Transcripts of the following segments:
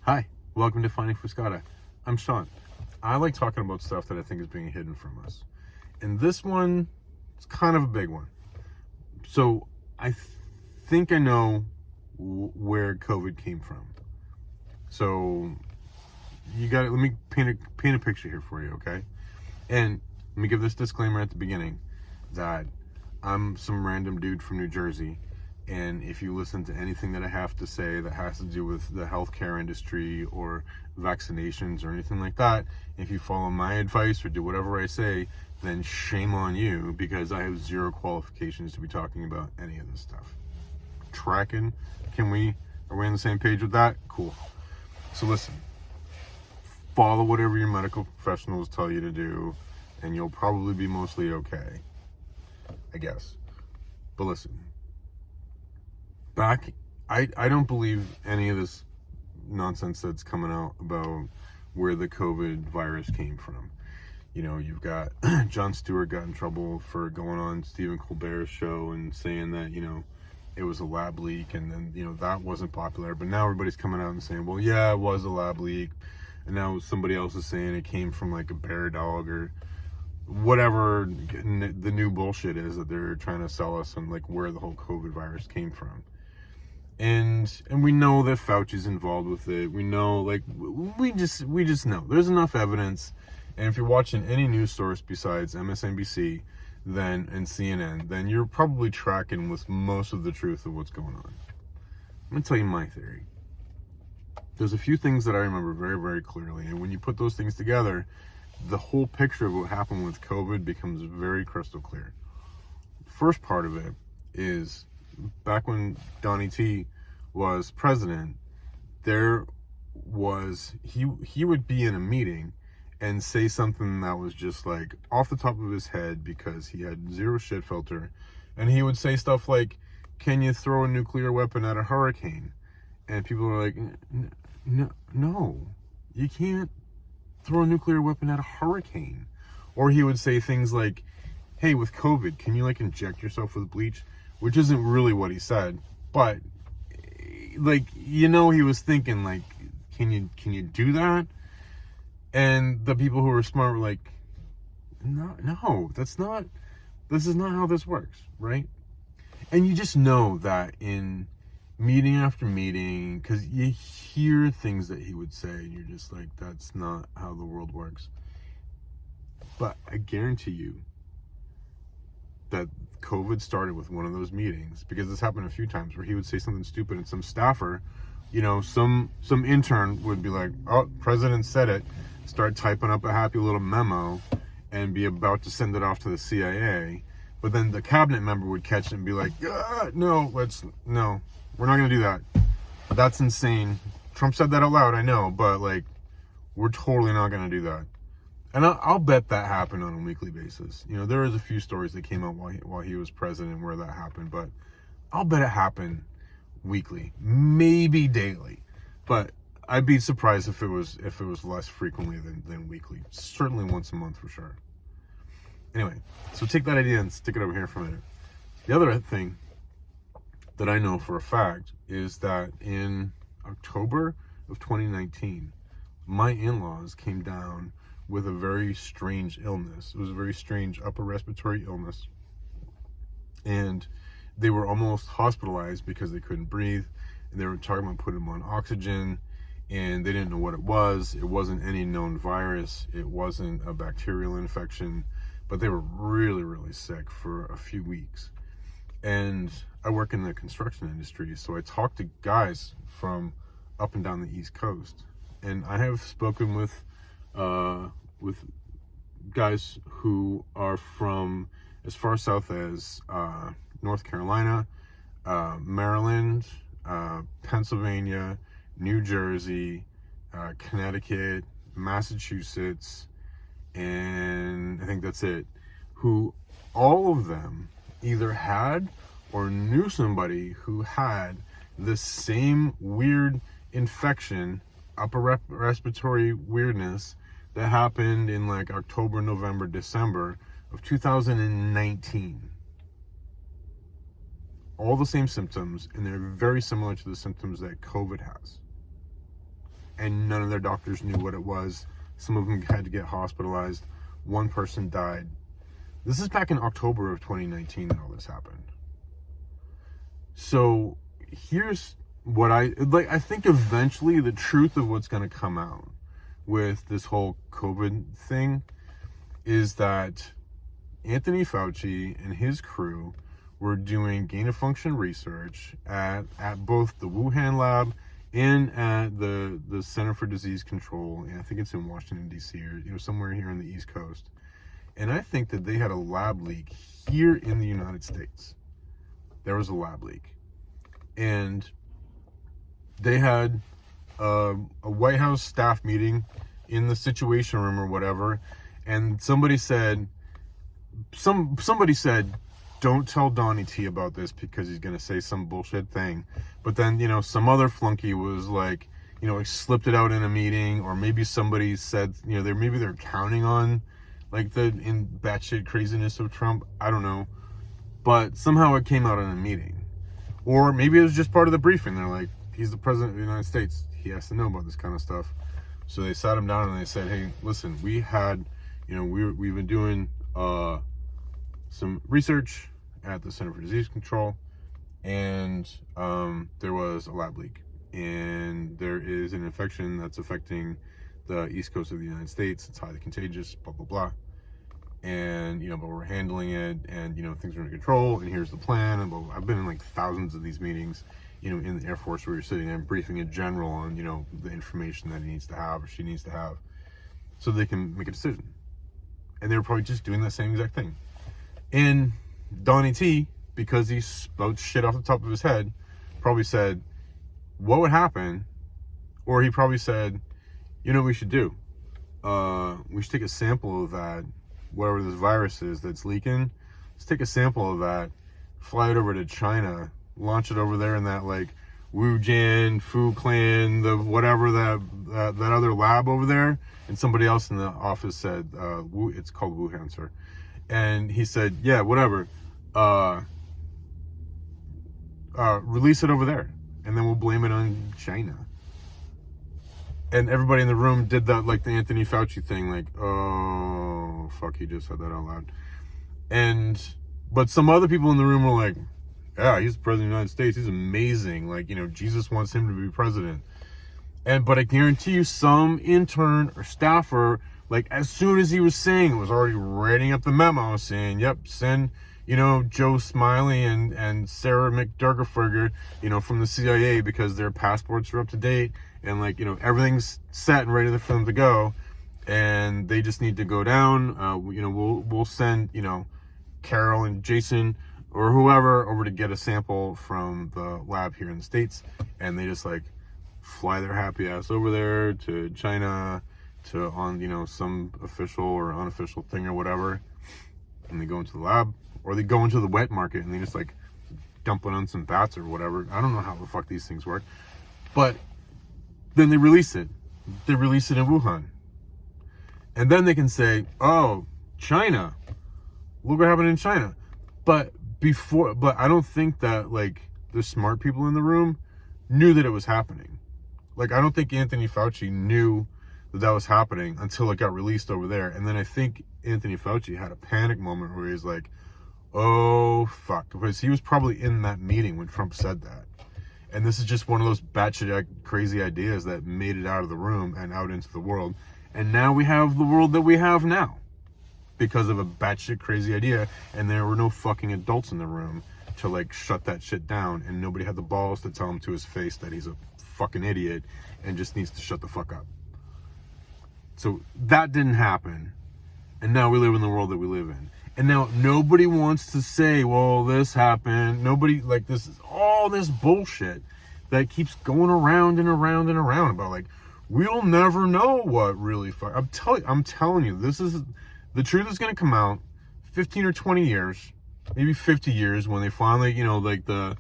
Hi, welcome to Finding Fuscata. I'm Sean. I like talking about stuff that I think is being hidden from us. And this one, it's kind of a big one. So I think I know where COVID came from. So let me paint a picture here for you, okay? And let me give this disclaimer at the beginning that I'm some random dude from New Jersey. And if you listen to anything that I have to say that has to do with the healthcare industry or vaccinations or anything like that, if you follow my advice or do whatever I say, then shame on you, because I have zero qualifications to be talking about any of this stuff. Tracking? Are we on the same page with that? Cool. So listen, follow whatever your medical professionals tell you to do, and you'll probably be mostly okay, I guess. But listen, I don't believe any of this nonsense that's coming out about where the COVID virus came from. You know, you've got Jon Stewart got in trouble for going on Stephen Colbert's show and saying that, it was a lab leak, and then, that wasn't popular. But now everybody's coming out and saying, well, yeah, it was a lab leak. And now somebody else is saying it came from like a bear dog or whatever the new bullshit is that they're trying to sell us on, like, where the whole COVID virus came from. And we know that Fauci's involved with it. We know, like, we just know. There's enough evidence. And if you're watching any news source besides MSNBC and CNN, then you're probably tracking with most of the truth of what's going on. I'm going to tell you my theory. There's a few things that I remember very, very clearly. And when you put those things together, the whole picture of what happened with COVID becomes very crystal clear. The first part of it is, back when Donnie T was president, he would be in a meeting and say something that was just like off the top of his head because he had zero shit filter, and he would say stuff like, can you throw a nuclear weapon at a hurricane? And people are like, no, you can't throw a nuclear weapon at a hurricane. Or he would say things like, hey, with COVID, can you like inject yourself with bleach? Which isn't really what he said, but like, he was thinking, like, can you do that? And the people who were smart were like, no, this is not how this works, right? And you just know that in meeting after meeting, because you hear things that he would say and you're just like, that's not how the world works. But I guarantee you that COVID started with one of those meetings, because this happened a few times where he would say something stupid and some staffer, some intern would be like, oh, president said it, start typing up a happy little memo and be about to send it off to the CIA. But then the cabinet member would catch it and be like, no, we're not going to do that. That's insane. Trump said that out loud, I know, but like, we're totally not going to do that. And I'll bet that happened on a weekly basis. There was a few stories that came out while he was president where that happened, but I'll bet it happened weekly, maybe daily. But I'd be surprised if it was less frequently than weekly. Certainly once a month for sure. Anyway, so take that idea and stick it over here for a minute. The other thing that I know for a fact is that in October of 2019, my in-laws came down with a very strange illness. It was a very strange upper respiratory illness. And they were almost hospitalized because they couldn't breathe. And they were talking about putting them on oxygen. And they didn't know what it was. It wasn't any known virus. It wasn't a bacterial infection. But they were really, really sick for a few weeks. And I work in the construction industry, so I talk to guys from up and down the East Coast. And I have spoken with guys who are from as far south as North Carolina, Maryland, Pennsylvania, New Jersey, Connecticut, Massachusetts, and I think that's it, who all of them either had or knew somebody who had the same weird infection, upper respiratory weirdness, that happened in like October, November, December of 2019. All the same symptoms, and they're very similar to the symptoms that COVID has. and none of their doctors knew what it was. Some of them had to get hospitalized. One person died. This is back in October of 2019 that all this happened. So here's what I think eventually the truth of what's going to come out with this whole COVID thing is that Anthony Fauci and his crew were doing gain-of-function research at both the Wuhan lab and at the Center for Disease Control, and I think it's in Washington, D.C., or somewhere here on the East Coast. And I think that they had a lab leak here in the United States. There was a lab leak. And they had a White House staff meeting in the Situation Room or whatever, and somebody said, don't tell Donnie T about this because he's going to say some bullshit thing. But then, some other flunky was like, slipped it out in a meeting, or maybe somebody said, maybe they're counting on like the in batshit craziness of Trump. I don't know. But somehow it came out in a meeting. Or maybe it was just part of the briefing. They're like, he's the president of the United States. He has to know about this kind of stuff. So they sat him down and they said, hey, listen, we had, we've been doing some research at the Center for Disease Control, and there was a lab leak, and there is an infection that's affecting the East Coast of the United States. It's highly contagious, blah, blah, blah. And, but we're handling it, and, things are under control, and here's the plan, and blah, blah. I've been in like thousands of these meetings, in the Air Force, where you're sitting there and briefing a general on, the information that he needs to have or she needs to have so they can make a decision. And they were probably just doing the same exact thing. And Donnie T, because he spouts shit off the top of his head, probably said, what would happen? Or he probably said, what we should do? We should take a sample of that, whatever this virus is that's leaking. Let's take a sample of that, fly it over to China, launch it over there in that like Wuhan, Fu Clan, the whatever that other lab over there. And somebody else in the office said, it's called Wuhan, sir. And he said, yeah, whatever. Release it over there, and then we'll blame it on China. And everybody in the room did that, like the Anthony Fauci thing, like, oh, fuck, he just said that out loud. But some other people in the room were like, yeah, he's the president of the United States. He's amazing. Like, Jesus wants him to be president. But I guarantee you some intern or staffer, like, as soon as he was saying it, was already writing up the memo saying, yep, send, Joe Smiley and Sarah McDurgerferger, from the CIA, because their passports are up to date, and like, everything's set and ready for them to go, and they just need to go down. We'll send, Carol and Jason or whoever over to get a sample from the lab here in the States, and they just like fly their happy ass over there to China on, some official or unofficial thing or whatever, and they go into the lab, or they go into the wet market and they just like dump it on some bats or whatever. I don't know how the fuck these things work, but then they release it. They release it in Wuhan, and then they can say, oh, China, look what happened in China. But I don't think that like the smart people in the room knew that it was happening. Like, I don't think Anthony Fauci knew that was happening until it got released over there. And then I think Anthony Fauci had a panic moment where he's like, oh, fuck. Because he was probably in that meeting when Trump said that. And this is just one of those batshit crazy ideas that made it out of the room and out into the world. And now we have the world that we have now because of a batshit crazy idea. And there were no fucking adults in the room to like shut that shit down. And nobody had the balls to tell him to his face that he's a fucking idiot and just needs to shut the fuck up. So that didn't happen. And now we live in the world that we live in. And now nobody wants to say, well, this happened. Nobody, like, this is all this bullshit that keeps going around and around and around about, like, we'll never know what really I'm telling you, this is, the truth is going to come out 15 or 20 years, maybe 50 years, when they finally, like the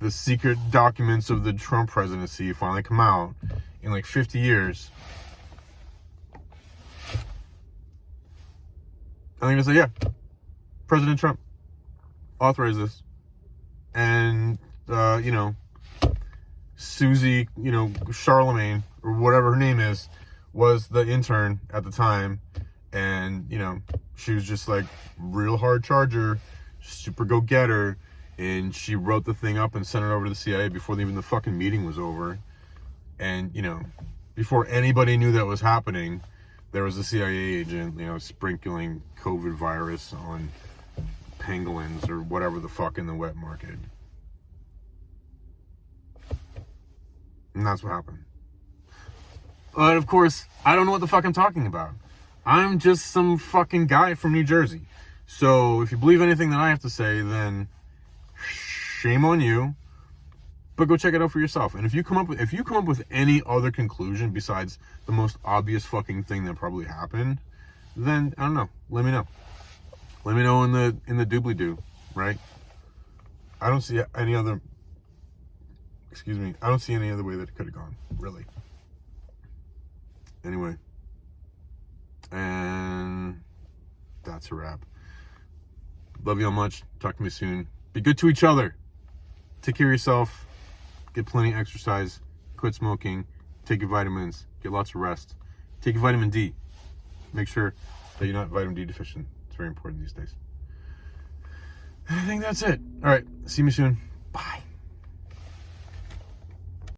secret documents of the Trump presidency finally come out in like 50 years. I'm going to say, yeah, President Trump authorized this. And, Susie, Charlemagne or whatever her name is, was the intern at the time. And, you know, she was just like real hard charger, super go-getter. And she wrote the thing up and sent it over to the CIA before even the fucking meeting was over. And, you know, before anybody knew that was happening, there was a CIA agent, you know, sprinkling COVID virus on pangolins or whatever the fuck in the wet market. And that's what happened. But of course, I don't know what the fuck I'm talking about. I'm just some fucking guy from New Jersey. So if you believe anything that I have to say, then shame on you. But go check it out for yourself. And if you come up with any other conclusion besides the most obvious fucking thing that probably happened, then I don't know. Let me know. Let me know in the doobly-doo, right? I don't see any other I don't see any other way that it could have gone, really. Anyway. And that's a wrap. Love you all much. Talk to me soon. Be good to each other. Take care of yourself. Get plenty of exercise. Quit smoking. Take your vitamins. Get lots of rest. Take your vitamin D. Make sure that you're not vitamin D deficient. It's very important these days. I think that's it. All right. See me soon.